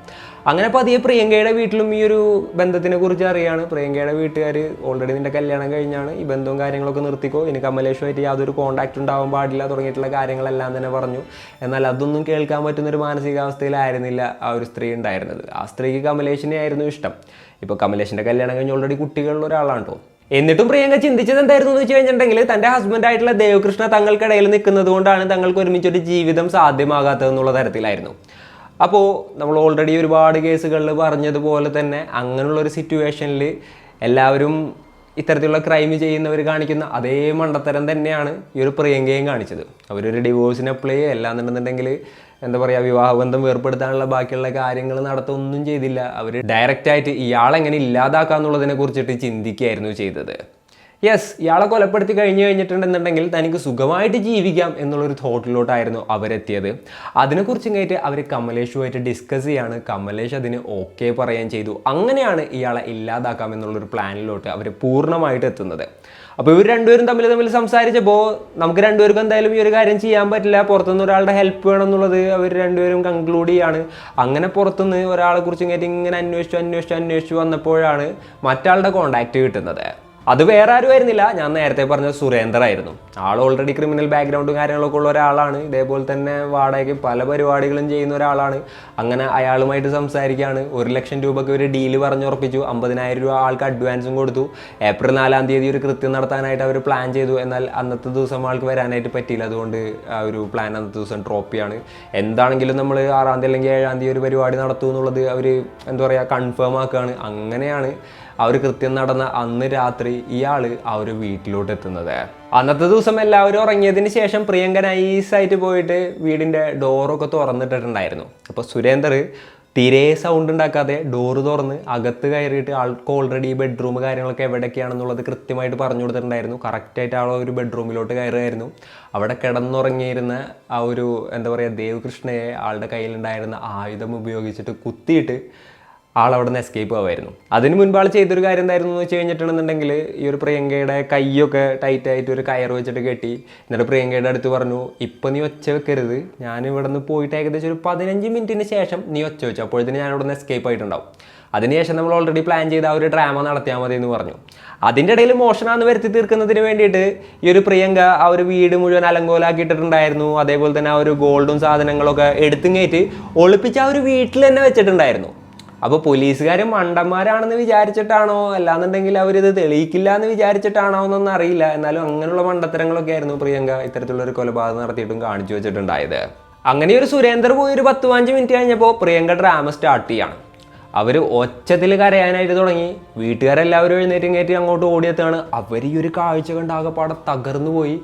അങ്ങനെ പതിയെ പ്രിയങ്കയുടെ വീട്ടിലും ഈ ഒരു ബന്ധത്തിനെ കുറിച്ച് അറിയാണ്. പ്രിയങ്കയുടെ വീട്ടുകാർ ഓൾറെഡി നിന്റെ കല്യാണം കഴിഞ്ഞാണ്, ഈ ബന്ധവും കാര്യങ്ങളൊക്കെ നിർത്തിക്കോ, ഇനി കമലേഷുമായിട്ട് യാതൊരു കോൺടാക്റ്റ് ഉണ്ടാവാൻ പാടില്ല തുടങ്ങിയിട്ടുള്ള കാര്യങ്ങളെല്ലാം തന്നെ പറഞ്ഞു. എന്നാൽ അതൊന്നും കേൾക്കാൻ പറ്റുന്നൊരു മാനസികാവസ്ഥയിലായിരുന്നില്ല ആ ഒരു സ്ത്രീ ഉണ്ടായിരുന്നത്. ആ സ്ത്രീക്ക് കമലേഷിനെ ആയിരുന്നു ഇഷ്ടം. ഇപ്പോൾ കമലേഷിൻ്റെ കല്യാണം കഴിഞ്ഞ് ഓൾറെഡി കുട്ടികളുള്ള ഒരാളാണ് കേട്ടോ. എന്നിട്ടും പ്രിയങ്ക ചിന്തിച്ചത് എന്തായിരുന്നു എന്ന് വെച്ച് കഴിഞ്ഞിട്ടുണ്ടെങ്കിൽ തൻ്റെ ഹസ്ബൻഡായിട്ടുള്ള ദേവകൃഷ്ണ തങ്ങൾക്കിടയിൽ നിൽക്കുന്നത് കൊണ്ടാണ് തങ്ങൾക്ക് ഒരുമിച്ചൊരു ജീവിതം സാധ്യമാകാത്തതെന്നുള്ള തരത്തിലായിരുന്നു. അപ്പോൾ നമ്മൾ ഓൾറെഡി ഒരുപാട് കേസുകളിൽ പറഞ്ഞതുപോലെ തന്നെ അങ്ങനെയുള്ളൊരു സിറ്റുവേഷനിൽ എല്ലാവരും ഇത്തരത്തിലുള്ള ക്രൈം ചെയ്യുന്നവർ കാണിക്കുന്ന അതേ മണ്ടത്തരം തന്നെയാണ് ഈ ഒരു പ്രിയങ്കയും കാണിച്ചത്. അവരൊരു ഡിവോഴ്സിന് അപ്ലൈ ചെയ്യുക അല്ലാന്നുണ്ടെന്നുണ്ടെങ്കിൽ എന്താ പറയുക, വിവാഹബന്ധം വേർപ്പെടുത്താനുള്ള ബാക്കിയുള്ള കാര്യങ്ങൾ നടത്തൊന്നും ചെയ്തില്ല. അവർ ഡയറക്റ്റായിട്ട് ഇയാളെങ്ങനെ ഇല്ലാതാക്കാന്നുള്ളതിനെ കുറിച്ചിട്ട് ചിന്തിക്കുകയായിരുന്നു ചെയ്തത്. യെസ്, ഇയാളെ കൊലപ്പെടുത്തി കഴിഞ്ഞിട്ടുണ്ടെന്നുണ്ടെങ്കിൽ തനിക്ക് സുഖമായിട്ട് ജീവിക്കാം എന്നുള്ളൊരു തോട്ടിലോട്ടായിരുന്നു അവരെത്തിയത്. അതിനെക്കുറിച്ചും കഴിഞ്ഞിട്ട് അവർ കമലേഷുമായിട്ട് ഡിസ്കസ് ചെയ്യാണ്. കമലേഷ് അതിന് ഓക്കെ പറയുകയും ചെയ്തു. അങ്ങനെയാണ് ഇയാളെ ഇല്ലാതാക്കാം എന്നുള്ളൊരു പ്ലാനിലോട്ട് അവർ പൂർണ്ണമായിട്ട് എത്തുന്നത്. അപ്പോൾ ഇവർ രണ്ടുപേരും തമ്മിൽ സംസാരിച്ചപ്പോൾ നമുക്ക് രണ്ടുപേർക്കും എന്തായാലും ഈ ഒരു കാര്യം ചെയ്യാൻ പറ്റില്ല, പുറത്തുനിന്ന് ഒരാളുടെ ഹെൽപ്പ് വേണം എന്നുള്ളത് അവർ രണ്ടുപേരും കൺക്ലൂഡ് ചെയ്യാണ്. അങ്ങനെ പുറത്തുനിന്ന് ഒരാളെ കുറിച്ച് ഇങ്ങനെ അന്വേഷിച്ചു വന്നപ്പോഴാണ് മറ്റാളുടെ കോൺടാക്റ്റ് കിട്ടുന്നത്. അത് വേറെ ആരും ആയിരുന്നില്ല, ഞാൻ നേരത്തെ പറഞ്ഞ സുരേന്ദ്ര ആയിരുന്നു. ആൾ ഓൾറെഡി ക്രിമിനൽ ബാക്ക്ഗ്രൗണ്ടും കാര്യങ്ങളൊക്കെ ഉള്ള ഒരാളാണ്. ഇതേപോലെ തന്നെ വാടകയ്ക്ക് പല പരിപാടികളും ചെയ്യുന്ന ഒരാളാണ്. അങ്ങനെ അയാളുമായിട്ട് സംസാരിക്കുകയാണ്. 1 ലക്ഷം രൂപയ്ക്ക് ഒരു ഡീല് പറഞ്ഞുറപ്പിച്ചു. 50,000 രൂപ ആൾക്ക് അഡ്വാൻസും കൊടുത്തു. ഏപ്രിൽ 4-ാം തീയതി ഒരു കൃത്യം നടത്താനായിട്ട് അവർ പ്ലാൻ ചെയ്തു. എന്നാൽ അന്നത്തെ ദിവസം ആൾക്ക് വരാനായിട്ട് പറ്റിയില്ല. അതുകൊണ്ട് ആ ഒരു പ്ലാൻ അന്നത്തെ ദിവസം ഡ്രോപ്പ് ചെയ്യാണ്. എന്താണെങ്കിലും നമ്മൾ 6-ാം തീയതി അല്ലെങ്കിൽ 7-ാം തീയതി ഒരു പരിപാടി നടത്തും എന്നുള്ളത് അവർ എന്താ പറയുക കൺഫേം ആക്കുകയാണ്. അങ്ങനെയാണ് ആ ഒരു കൃത്യം നടന്ന അന്ന് രാത്രി ഇയാൾ ആ ഒരു വീട്ടിലോട്ട് എത്തുന്നത്. അന്നത്തെ ദിവസം എല്ലാവരും ഉറങ്ങിയതിന് ശേഷം പ്രിയങ്ക നൈസായിട്ട് പോയിട്ട് വീടിൻ്റെ ഡോറൊക്കെ തുറന്നിട്ടിട്ടുണ്ടായിരുന്നു. അപ്പോൾ സുരേന്ദർ തീരെ സൗണ്ട് ഉണ്ടാക്കാതെ ഡോറ് തുറന്ന് അകത്ത് കയറിയിട്ട് ആൾക്ക് ഓൾറെഡി ബെഡ്റൂം കാര്യങ്ങളൊക്കെ എവിടെയൊക്കെയാണെന്നുള്ളത് കൃത്യമായിട്ട് പറഞ്ഞു കൊടുത്തിട്ടുണ്ടായിരുന്നു. കറക്റ്റായിട്ട് ആൾ ഒരു ബെഡ്റൂമിലോട്ട് കയറുമായിരുന്നു. അവിടെ കിടന്നുറങ്ങിയിരുന്ന ആ ഒരു എന്താ പറയുക ദേവകൃഷ്ണയെ ആളുടെ കയ്യിലുണ്ടായിരുന്ന ആയുധം ഉപയോഗിച്ചിട്ട് കുത്തിയിട്ട് ആളവിടെ നിന്ന് എസ്കേപ്പ് ആവുമായിരുന്നു. അതിന് മുൻപ് ആൾ ചെയ്തൊരു കാര്യം എന്തായിരുന്നു എന്ന് വെച്ച് കഴിഞ്ഞിട്ടുണ്ടെന്നുണ്ടെങ്കിൽ ഈ ഒരു പ്രിയങ്കയുടെ കൈയൊക്കെ ടൈറ്റായിട്ട് ഒരു കയർ വെച്ചിട്ട് കെട്ടി. എന്നിട്ട് പ്രിയങ്കയുടെ അടുത്ത് പറഞ്ഞു, ഇപ്പം നീ ഒച്ച വെക്കരുത്, ഞാൻ ഇവിടെ നിന്ന് പോയിട്ട് ഏകദേശം ഒരു 15 മിനിറ്റിന് ശേഷം നീ ഒച്ച വെച്ചു, അപ്പോഴത്തേന് ഞാൻ ഇവിടെ നിന്ന് എസ്കേപ്പ് ആയിട്ടുണ്ടാവും. അതിനുശേഷം നമ്മൾ ഓൾറെഡി പ്ലാൻ ചെയ്ത ആ ഒരു ഡ്രാമ നടത്തിയാൽ മതി എന്ന് പറഞ്ഞു. അതിൻ്റെ ഇടയിൽ മോഷണാന്ന് വരുത്തി തീർക്കുന്നതിന് വേണ്ടിയിട്ട് ഈ ഒരു പ്രിയങ്ക ആ ഒരു വീട് മുഴുവൻ അലങ്കോലാക്കിയിട്ടുണ്ടായിരുന്നു. അതേപോലെ തന്നെ ആ ഒരു ഗോൾഡും സാധനങ്ങളൊക്കെ എടുത്തും കയറ്റി ഒളിപ്പിച്ച് ആ ഒരു വീട്ടിൽ തന്നെ വെച്ചിട്ടുണ്ടായിരുന്നു. അപ്പോൾ പോലീസുകാർ മണ്ടന്മാരാണെന്ന് വിചാരിച്ചിട്ടാണോ അല്ലാന്നുണ്ടെങ്കിൽ അവരിത് തെളിയിക്കില്ല എന്ന് വിചാരിച്ചിട്ടാണോ എന്നൊന്നും അറിയില്ല. എന്നാലും അങ്ങനെയുള്ള മണ്ടത്തരങ്ങളൊക്കെ ആയിരുന്നു പ്രിയങ്ക ഇത്തരത്തിലുള്ളൊരു കൊലപാതകം നടത്തിയിട്ടും കാണിച്ചു വെച്ചിട്ടുണ്ടായത്. അങ്ങനെ ഒരു സുരേന്ദർ പോയി ഒരു 10-15 മിനിറ്റ് കഴിഞ്ഞപ്പോൾ പ്രിയങ്ക ഡ്രാമ സ്റ്റാർട്ട് ചെയ്യാണ്. അവർ ഒച്ചത്തിൽ കരയാനായിട്ട് തുടങ്ങി. വീട്ടുകാരെല്ലാവരും എഴുന്നേറ്റും കയറ്റി അങ്ങോട്ട് ഓടിയെത്താണ്. അവർ ഈ ഒരു കാഴ്ച കണ്ട് ആകെപ്പാടെ തകർന്നു പോയി.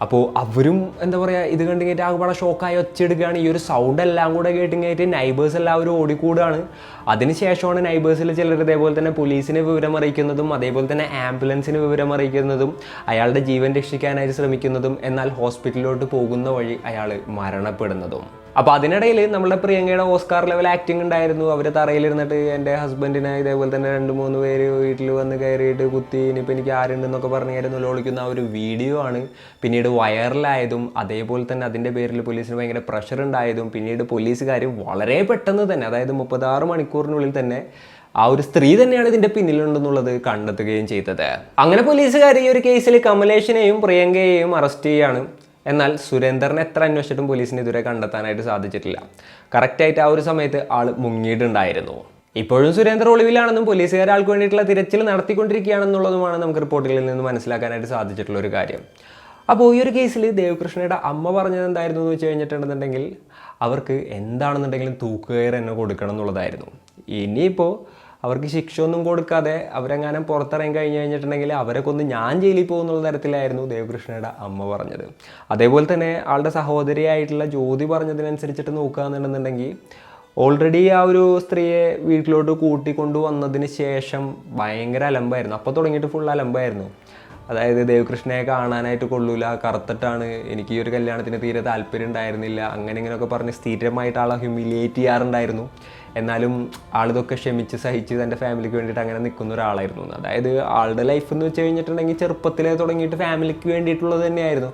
അപ്പോൾ അവരും എന്താ പറയുക ഇത് കണ്ടിങ്ങേറ്റ് ആകെ ഷോക്കായി ഒച്ചെടുക്കുകയാണ്. ഈ ഒരു സൗണ്ട് എല്ലാം കൂടെ കേട്ടിങ്ങേറ്റ് നൈബേഴ്സ് എല്ലാവരും ഓടിക്കൂടാണ്. അതിനുശേഷമാണ് നൈബേഴ്സിൽ ചിലർ ഇതേപോലെ തന്നെ പോലീസിനെ വിവരം അറിയിക്കുന്നതും അതേപോലെ തന്നെ ആംബുലൻസിന് വിവരം അറിയിക്കുന്നതും അയാളുടെ ജീവൻ രക്ഷിക്കാനായിട്ട് ശ്രമിക്കുന്നതും എന്നാൽ ഹോസ്പിറ്റലിലോട്ട് പോകുന്ന വഴി അയാൾ മരണപ്പെടുന്നതും. അപ്പോൾ അതിനിടയിൽ നമ്മുടെ പ്രിയങ്കയുടെ ഓസ്കാർ ലെവൽ ആക്ടിങ് ഉണ്ടായിരുന്നു. അവർ തറയിലിരുന്നിട്ട് എൻ്റെ ഹസ്ബൻഡിനെ ഇതേപോലെ തന്നെ 2-3 പേര് വീട്ടിൽ വന്ന് കയറിയിട്ട് കുത്തി ഇനിയിപ്പോൾ എനിക്ക് ആരുണ്ടെന്നൊക്കെ പറഞ്ഞായിരുന്നു ലോളിക്കുന്ന ആ ഒരു വീഡിയോ ആണ് പിന്നീട് വൈറലായതും അതേപോലെ തന്നെ അതിൻ്റെ പേരിൽ പോലീസിന് ഭയങ്കര പ്രഷർ ഉണ്ടായതും പിന്നീട് പോലീസുകാർ വളരെ പെട്ടെന്ന് തന്നെ അതായത് 36 മണിക്കൂറിനുള്ളിൽ തന്നെ ആ ഒരു സ്ത്രീ തന്നെയാണ് ഇതിൻ്റെ പിന്നിലുണ്ടെന്നുള്ളത് കണ്ടെത്തുകയും ചെയ്തത്. അങ്ങനെ പോലീസുകാർ ഈ ഒരു കേസിൽ കമലേഷിനെയും പ്രിയങ്കയെയും അറസ്റ്റ് ചെയ്യുകയാണ്. എന്നാൽ സുരേന്ദ്രനെ എത്ര അന്വേഷിച്ചിട്ടും പോലീസിന് ഇതുവരെ കണ്ടെത്താനായിട്ട് സാധിച്ചിട്ടില്ല. കറക്റ്റായിട്ട് ആ ഒരു സമയത്ത് ആൾ മുങ്ങിയിട്ടുണ്ടായിരുന്നു. ഇപ്പോഴും സുരേന്ദ്രൻ ഒളിവിലാണെന്നും പോലീസുകാർ ആൾക്ക് വേണ്ടിയിട്ടുള്ള തിരച്ചിൽ നടത്തിക്കൊണ്ടിരിക്കുകയാണെന്നുള്ളതുമാണ് നമുക്ക് റിപ്പോർട്ടുകളിൽ നിന്ന് മനസ്സിലാക്കാനായിട്ട് സാധിച്ചിട്ടുള്ള ഒരു കാര്യം. അപ്പോൾ ഈ ഒരു കേസിൽ ദേവകൃഷ്ണയുടെ അമ്മ പറഞ്ഞത് എന്തായിരുന്നു എന്ന് വെച്ച് കഴിഞ്ഞിട്ടുണ്ടെന്നുണ്ടെങ്കിൽ അവർക്ക് എന്താണെന്നുണ്ടെങ്കിലും തൂക്കുകയർ തന്നെ കൊടുക്കണം എന്നുള്ളതായിരുന്നു. ഇനിയിപ്പോൾ അവർക്ക് ശിക്ഷ ഒന്നും കൊടുക്കാതെ അവരെങ്ങാനും പുറത്തിറങ്ങി കഴിഞ്ഞിട്ടുണ്ടെങ്കിൽ അവരെ കൊന്ന് ഞാൻ ജയിലിൽ പോകുന്നുള്ള തരത്തിലായിരുന്നു ദേവകൃഷ്ണയുടെ അമ്മ പറഞ്ഞത്. അതേപോലെ തന്നെ ആളുടെ സഹോദരിയായിട്ടുള്ള ജ്യോതി പറഞ്ഞതിനനുസരിച്ചിട്ട് നോക്കുകയെന്നുണ്ടെന്നുണ്ടെങ്കിൽ ഓൾറെഡി ആ ഒരു സ്ത്രീയെ വീട്ടിലോട്ട് കൂട്ടിക്കൊണ്ടു വന്നതിന് ശേഷം ഭയങ്കര അലമ്പായിരുന്നു. അപ്പോൾ തുടങ്ങിയിട്ട് ഫുൾ അലമ്പായിരുന്നു. അതായത് ദേവകൃഷ്ണയെ കാണാനായിട്ട് കൊള്ളൂല, കറുത്തിട്ടാണ്, എനിക്ക് ഈ ഒരു കല്യാണത്തിന് തീരെ താല്പര്യം ഉണ്ടായിരുന്നില്ല, അങ്ങനെ ഇങ്ങനെയൊക്കെ പറഞ്ഞ് സ്ഥിരമായിട്ട് ആളെ ഹ്യൂമിലിയേറ്റ് ചെയ്യാറുണ്ടായിരുന്നു. എന്നാലും ആളിതൊക്കെ ക്ഷമിച്ച് സഹിച്ച് തൻ്റെ ഫാമിലിക്ക് വേണ്ടിയിട്ട് അങ്ങനെ നിൽക്കുന്ന ഒരാളായിരുന്നു. അതായത് ആളുടെ ലൈഫ് എന്ന് വെച്ച് കഴിഞ്ഞിട്ടുണ്ടെങ്കിൽ ചെറുപ്പത്തിലേ തുടങ്ങിയിട്ട് ഫാമിലിക്ക് വേണ്ടിയിട്ടുള്ളത് തന്നെയായിരുന്നു.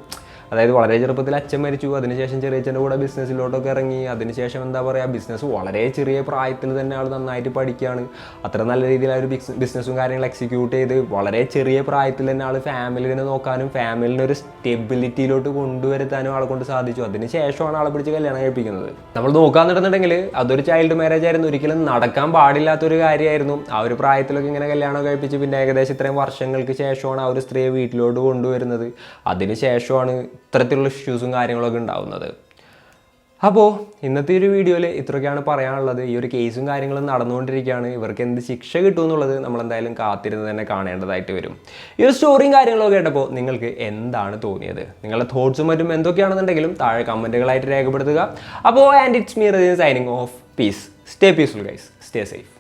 അതായത് വളരെ ചെറുപ്പത്തിൽ അച്ഛൻ മരിച്ചു, അതിനുശേഷം ചെറിയച്ഛൻ്റെ കൂടെ ബിസിനസ്സിലോട്ടൊക്കെ ഇറങ്ങി, അതിനുശേഷം എന്താ പറയുക ബിസിനസ് വളരെ ചെറിയ പ്രായത്തിൽ തന്നെ ആൾ നന്നായിട്ട് പഠിക്കുകയാണ്. അത്ര നല്ല രീതിയിൽ ആ ഒരു ബിസിനസ്സും കാര്യങ്ങൾ എക്സിക്യൂട്ട് ചെയ്ത് വളരെ ചെറിയ പ്രായത്തിൽ തന്നെ ആൾ ഫാമിലിനെ നോക്കാനും ഫാമിലിനെ ഒരു സ്റ്റെബിലിറ്റിയിലോട്ട് കൊണ്ടുവരുത്താനും ആളെ കൊണ്ട് സാധിച്ചു. അതിനുശേഷമാണ് ആളെ പിടിച്ച് കല്യാണം കഴിപ്പിക്കുന്നത്. നമ്മൾ നോക്കാന്നിട്ടുണ്ടെങ്കിൽ അതൊരു ചൈൽഡ് മാരേജ് ആയിരുന്നു, ഒരിക്കലും നടക്കാൻ പാടില്ലാത്തൊരു കാര്യമായിരുന്നു. ആ ഒരു പ്രായത്തിലൊക്കെ ഇങ്ങനെ കല്യാണം കഴിപ്പിച്ച് പിന്നെ ഏകദേശം ഇത്രയും വർഷങ്ങൾക്ക് ശേഷമാണ് ആ ഒരു സ്ത്രീയെ വീട്ടിലോട്ട് കൊണ്ടുവരുന്നത്. അതിനുശേഷമാണ് ഇത്തരത്തിലുള്ള ഇഷ്യൂസും കാര്യങ്ങളൊക്കെ ഉണ്ടാവുന്നത്. അപ്പോൾ ഇന്നത്തെ ഒരു വീഡിയോയിൽ ഇത്രയൊക്കെയാണ് പറയാനുള്ളത്. ഈ ഒരു കേസും കാര്യങ്ങളും നടന്നുകൊണ്ടിരിക്കുകയാണ്. ഇവർക്ക് എന്ത് ശിക്ഷ കിട്ടുമെന്നുള്ളത് നമ്മളെന്തായാലും കാത്തിരുന്ന് തന്നെ കാണേണ്ടതായിട്ട് വരും. ഈ ഒരു സ്റ്റോറിയും കാര്യങ്ങളൊക്കെ കേട്ടപ്പോൾ നിങ്ങൾക്ക് എന്താണ് തോന്നിയത്? നിങ്ങളുടെ തോട്ട്സും മറ്റും എന്തൊക്കെയാണെന്നുണ്ടെങ്കിലും താഴെ കമൻറ്റുകളായിട്ട് രേഖപ്പെടുത്തുക. അപ്പോൾ and it's me signing off. Peace. Stay peaceful guys. Stay safe.